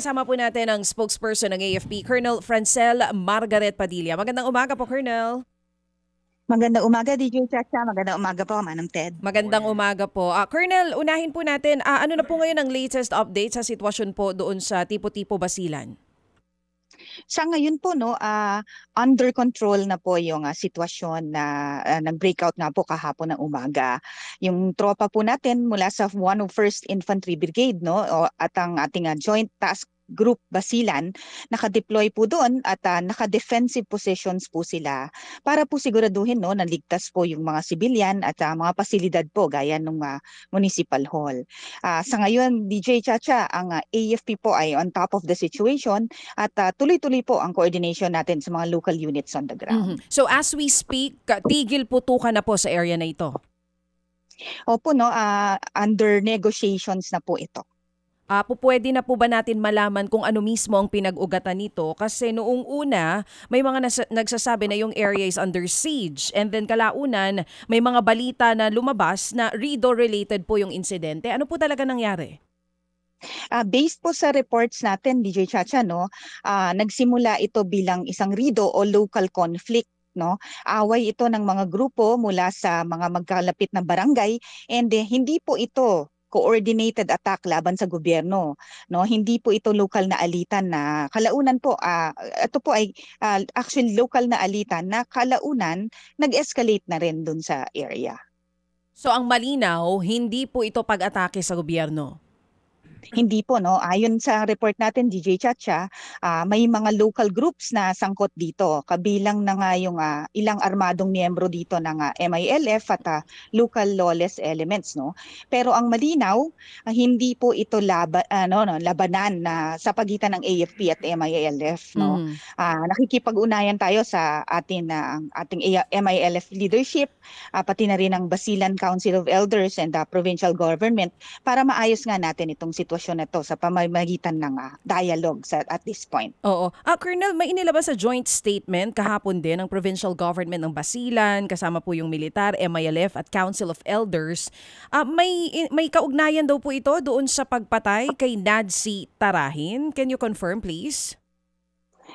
Kasama po natin ang spokesperson ng AFP, Colonel Francel Margaret Padilla. Magandang umaga po, Colonel. Magandang umaga, DJ Chacha. Magandang umaga po, Manong Ted. Magandang umaga po. Colonel, unahin po natin, ano na po ngayon ang latest update sa sitwasyon po doon sa Tipo-Tipo Basilan? Sa ngayon po, no, under control na po yung sitwasyon na nag-breakout nga po kahapon ng umaga. Yung tropa po natin mula sa 101st Infantry Brigade, no, at ang ating Joint Task Group Basilan, nakadeploy po doon at naka-defensive positions po sila para po siguraduhin, no, na ligtas po yung mga sibilyan at mga pasilidad po gaya ng municipal hall. Sa ngayon, DJ Chacha, ang AFP po ay on top of the situation at tuloy-tuloy po ang coordination natin sa mga local units on the ground. So as we speak, tigil putukan na po sa area na ito? Opo, no, under negotiations na po ito. Pwede na po ba natin malaman kung ano mismo ang pinag-ugatan nito? Kasi noong una, may mga nagsasabi na yung area is under siege. And then kalaunan, may mga balita na lumabas na RIDO-related po yung insidente. Ano po talaga nangyari? Based po sa reports natin, DJ Chacha, no, nagsimula ito bilang isang RIDO o local conflict. No, away ito ng mga grupo mula sa mga magkalapit na barangay and hindi po ito coordinated attack laban sa gobyerno, no, hindi po ito local na alitan na kalaunan po ito po ay actually local na alitan na kalaunan nag-escalate na rin dun sa area. So ang malinaw, hindi po ito pag-atake sa gobyerno? Hindi po, no, ayon sa report natin, DJ Chacha, may mga local groups na sangkot dito, kabilang na nga yung ilang armadong miyembro dito ng MILF at local lawless elements, no. Pero ang malinaw, hindi po ito labanan na sa pagitan ng AFP at MILF, no. Nakikipag-unayan tayo sa ating MILF leadership, pati na rin ang Basilan Council of Elders and the provincial government para maayos nga natin itong sitwasyon na to sa pamamagitan ng dialogue at this point. Oo. Colonel, may inilabas sa joint statement kahapon din ng provincial government ng Basilan, kasama po yung militar, MILF at Council of Elders. May kaugnayan daw po ito doon sa pagpatay kay Nadzi Tarahin. Can you confirm please?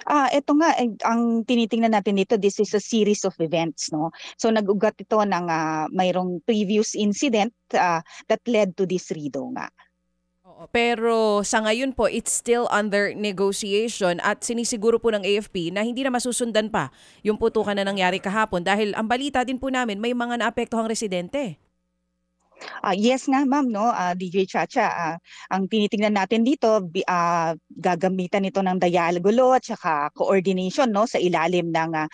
Ito nga, ang tinitingnan natin dito, this is a series of events, no? So nag-ugat ito ng mayroong previous incident that led to this RIDO nga. Pero sa ngayon po, it's still under negotiation at sinisiguro po ng AFP na hindi na masusundan pa yung putukan na nangyari kahapon dahil ang balita din po namin may mga naapektuhang residente. Yes nga ma'am, no, DJ Chacha, ang tinitingnan natin dito, gagamitan ito ng dialogo at saka coordination, no, sa ilalim ng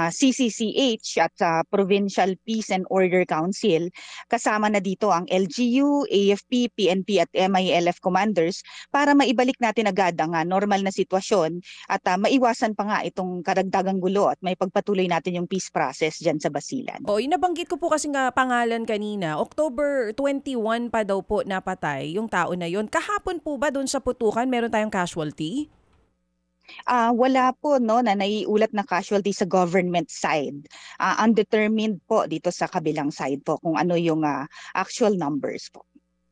CCCH at Provincial Peace and Order Council. Kasama na dito ang LGU, AFP, PNP at MILF commanders para maibalik natin agad ang normal na sitwasyon at maiwasan pa nga itong karagdagang gulo at may pagpatuloy natin yung peace process dyan sa Basilan. Yung nabanggit ko po kasi nga pangalan kanina, October 21 pa daw po napatay yung tao na yon. Kahapon po ba doon sa putukan meron tayong casualty? Wala po, no, na naiulat na casualty sa government side. Undetermined po dito sa kabilang side po kung ano yung actual numbers po.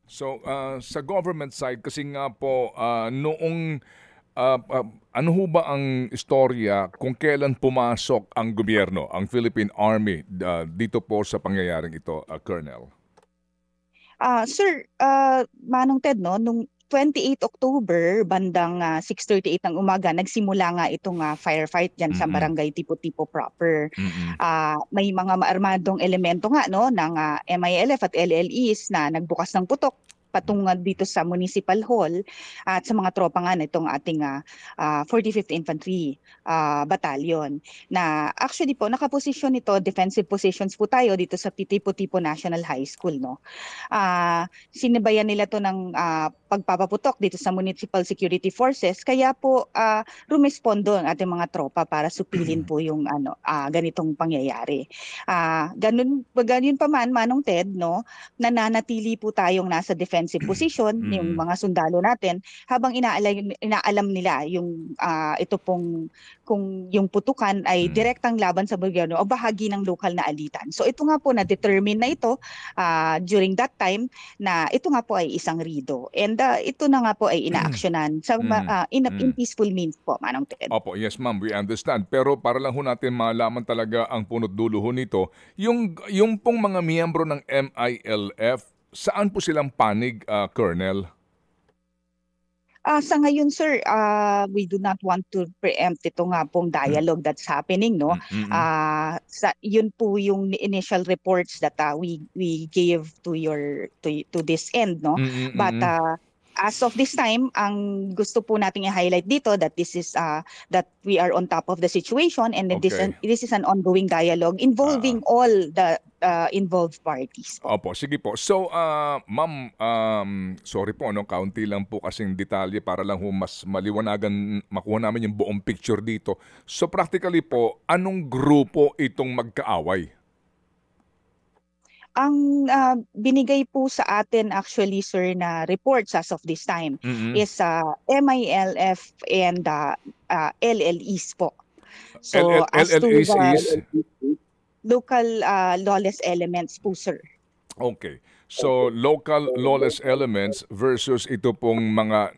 So sa government side kasi nga po noong ano ho ba ang istorya kung kailan pumasok ang gobyerno, ang Philippine Army dito po sa pangyayaring ito, Colonel? Sir, Manong Ted, no, nung 28 October, bandang 6:38 ng umaga, nagsimula nga itong firefight dyan sa barangay Tipo-Tipo proper. May mga maarmadong elemento nga, no, ng MILF at LLEs na nagbukas ng putok patungod dito sa Municipal Hall at sa mga tropa nga nitong ating 45th Infantry Battalion. Na actually po, nakaposisyon ito, defensive positions po tayo dito sa Tipo-Tipo National High School. No? Sinibayan nila to ng pagpapaputok dito sa Municipal Security Forces, kaya po rumespondo ang ating mga tropa para supilin po yung ganitong pangyayari. Ganun pa man, Manong Ted, no, nananatili po tayong nasa defensive defensive position, yung mga sundalo natin, habang inaalam nila yung ito pong kung yung putukan ay direktang laban sa gobyerno o bahagi ng lokal na alitan. So ito nga po na-determine na ito during that time na ito nga po ay isang rido. And ito na nga po ay inaaksyonan sa in peaceful means po, Manong Ted. Opo, yes ma'am, we understand. Pero para lang ho natin malaman talaga ang punot dulo ho nito, yung pong mga miyembro ng MILF, saan po silang panig, Colonel? Sa ngayon, sir, we do not want to preempt ito nga pong dialogue that's happening, no? Yun po yung initial reports that we gave to this end, no? But as of this time, ang gusto po nating i-highlight dito that this is that we are on top of the situation, and that Okay. this is an ongoing dialogue involving all the involved parties. Opo, sige po. So, ma'am, sorry po, no, kaunti lang po kasing detalye para lang ho mas maliwanagan, makuha namin yung buong picture dito. So, practically po, anong grupo itong magkaaway? Ang binigay po sa atin actually, sir, na reports as of this time is MILF and LLEs po. So as to LLEs the is? local lawless elements po, sir. Okay. So, local lawless elements versus ito pong mga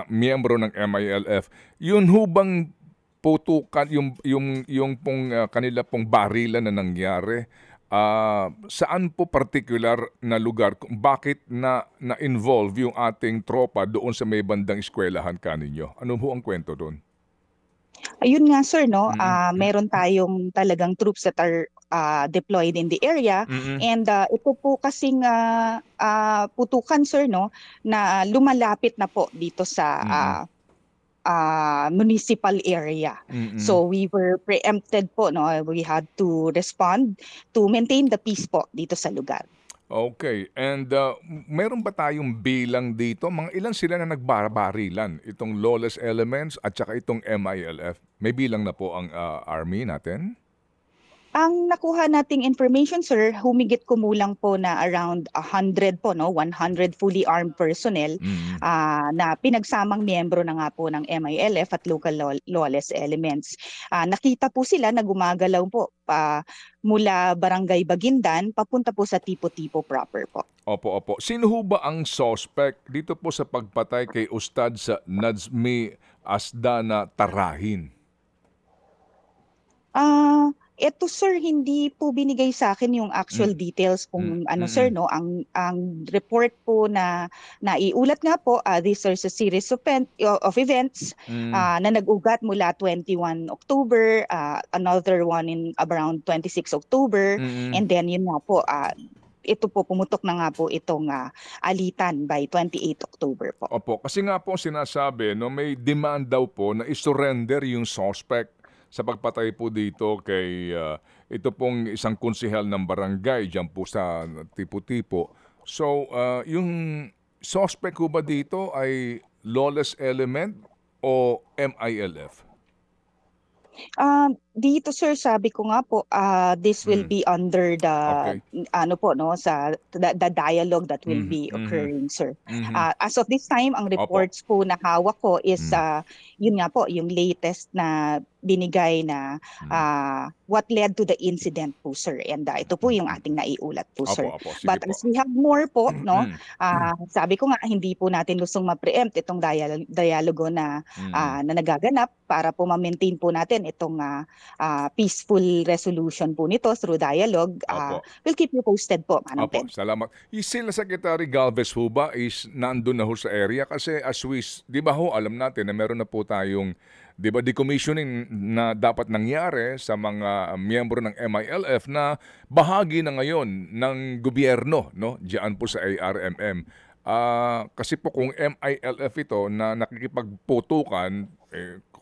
miyembro ng MILF. Yun ho bang putukan, yung pong kanila pong barilan na nangyari, saan po particular na lugar, bakit na-involve yung ating tropa doon sa may bandang eskwelahan kaninyo? Ano ho ang kwento doon? Ayun nga, sir, no, meron tayong talagang troops that are deployed in the area, and ito po kasing putukan, sir, no, na lumalapit na po dito sa municipal area. So we were preempted po, no, we had to respond to maintain the peace po dito sa lugar. Okay. And meron ba tayong bilang dito? Mga ilan sila na nagbabarilan? Itong lawless elements at saka itong MILF. May bilang na po ang army natin? Ang nakuha nating information, sir, humigit kumulang po na around 100 po, no, 100 fully armed personnel na pinagsamang miyembro na nga po ng MILF at local lawless elements. Nakita po sila na gumagalaw po mula Barangay Bagindan papunta po sa Tipo-Tipo proper po. Opo, opo. Sino ho ba ang suspect dito po sa pagpatay kay Ustad sa Nazmi Asdana Tarahin? Ito, sir, hindi po binigay sa akin yung actual details kung sir, no, ang report po na naiulat nga po, these are a series of events na nag-ugat mula 21 October, another one in around 26 October, and then yun nga po, ito po pumutok na nga po itong alitan by 28 October po. Opo, kasi nga po sinasabi, no, may demand daw po na isurrender yung suspect sa pagpatay po dito kay ito pong isang konsehal ng barangay dyan po sa Tipo-Tipo. So, yung suspect ko ba dito ay lawless element o MILF? Dito, sir, sabi ko nga po, this will be under the sa the dialogue that will be occurring, sir. As of this time, ang reports po na hawak ko is yun nga po, yung latest na binigay na what led to the incident po, sir. And ito po yung ating naiulat po, sir. But as we have more po, no, sabi ko nga, hindi po natin gustong ma-preempt itong dialogo na nagaganap para po ma-maintain po natin itong peaceful resolution po nito through dialogue. We'll keep you posted po, Manong Ted. Salamat. Sila Secretary Galvez ho ba is nandun na ho sa area? Kasi as we, di ba ho, alam natin na meron na po tayong, di ba, decommissioning na dapat nangyari sa mga miyembro ng MILF na bahagi na ngayon ng gobyerno, no? Diyan po sa ARMM. Kasi po kung MILF ito na nakikipagputukan,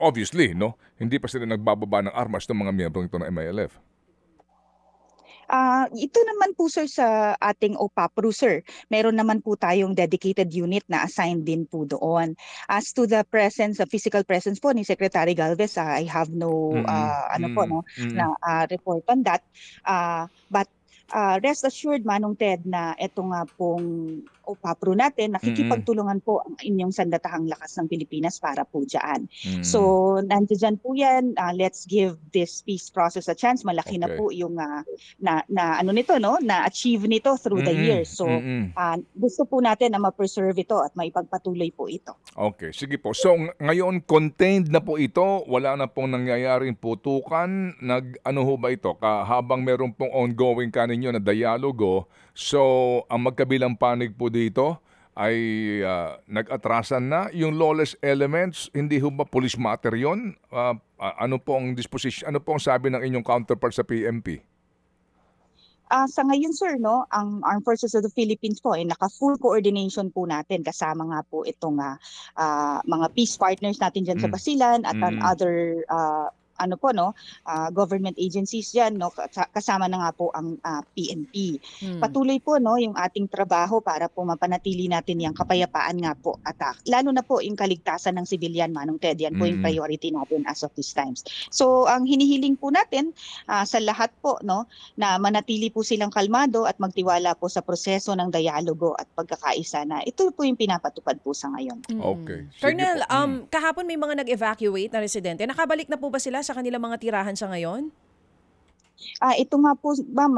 obviously, no, hindi pa sila nagbababa ng armas ng mga miyembro ito ng MILF. Ito naman po, sir, sa ating OPAPRO, sir. Meron naman po tayong dedicated unit na assigned din po doon. As to the presence, the physical presence po ni Secretary Galvez, I have no report on that. But rest assured, Manong Ted, na ito nga pong OPAPRO natin, nakikipagtulungan po ang inyong sandatahang lakas ng Pilipinas para po dyan. So, nandiyan po yan. Let's give this peace process a chance. Malaki na po yung na-achieve nito through the years. So, gusto po natin na ma-preserve ito at maipagpatuloy po ito. Okay, sige po. So, ngayon, contained na po ito. Wala na pong nangyayaring putukan. Ano ho ba ito? Habang meron pong ongoing kaninyo na dialogo, so, ang magkabilang panig po dito ay nag-atrasan na. Yung lawless elements, hindi ho ba police matter yun? Ano po ang disposition? Ano po ang sabi ng inyong counterpart sa PNP? Sa ngayon, sir, no, ang Armed Forces of the Philippines po ay naka-full coordination po natin kasama nga po itong mga peace partners natin dyan sa Basilan at other government agencies diyan, no, kasama na nga po ang PNP. Patuloy po, no, yung ating trabaho para po mapanatili natin yung kapayapaan nga po at lalo na po yung kaligtasan ng civilian, Manong Ted, yan po yung priority natin as of these times. So ang hinihiling po natin sa lahat po, no, na manatili po silang kalmado at magtiwala po sa proseso ng dialogo at pagkakaisa na ito po yung pinapatupad po sa ngayon. Okay. Colonel, kahapon may mga nag-evacuate na residente. Nakabalik na po ba sila sa kanilang mga tirahan sa ngayon? Ito nga po, ma'am,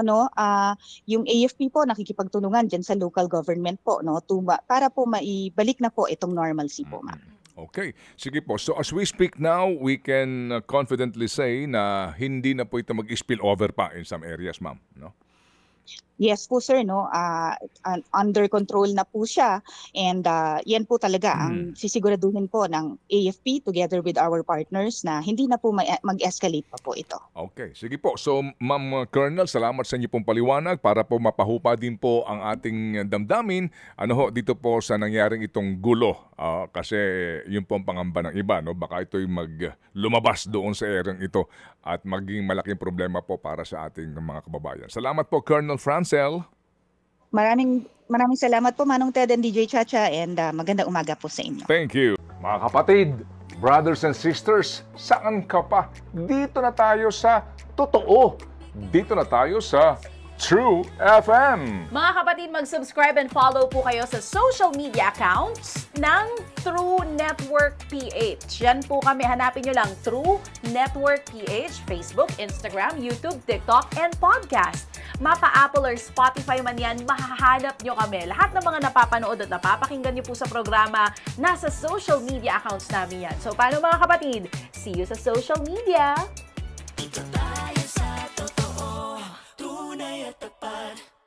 yung AFP po nakikipagtulungan dyan sa local government po, no, para po maibalik na po itong normalcy po, ma'am. Okay. Sige po. So as we speak now, we can confidently say na hindi na po ito mag-spill over pa in some areas, ma'am, no? Yes po, sir, no, under control na po siya, and yan po talaga ang sisiguraduhin po ng AFP together with our partners na hindi na po mag-escalate pa po ito. Okay, sige po. So, Ma'am Colonel, salamat sa inyo pong paliwanag para po mapahupa din po ang ating damdamin dito po sa nangyaring itong gulo. Kasi yun po ang pangamba ng iba, no? Baka ito'y lumabas doon sa erang ito at maging malaking problema po para sa ating mga kababayan. Salamat po, Colonel Francel. Maraming salamat po, Manong Ted and DJ Chacha, and magandang umaga po sa inyo. Thank you. Mga kapatid, brothers and sisters, saan ka pa? Dito na tayo sa totoo. Dito na tayo sa True FM. Mga kapatid, mag-subscribe and follow po kayo sa social media accounts ng True Network PH. Yan po kami. Hanapin nyo lang True Network PH, Facebook, Instagram, YouTube, TikTok, and podcast. Mapa-Apple or Spotify man yan, mahahanap nyo kami. Lahat ng mga napapanood at napapakinggan nyo po sa programa, nasa social media accounts namin yan. So, paano mga kapatid? See you sa social media!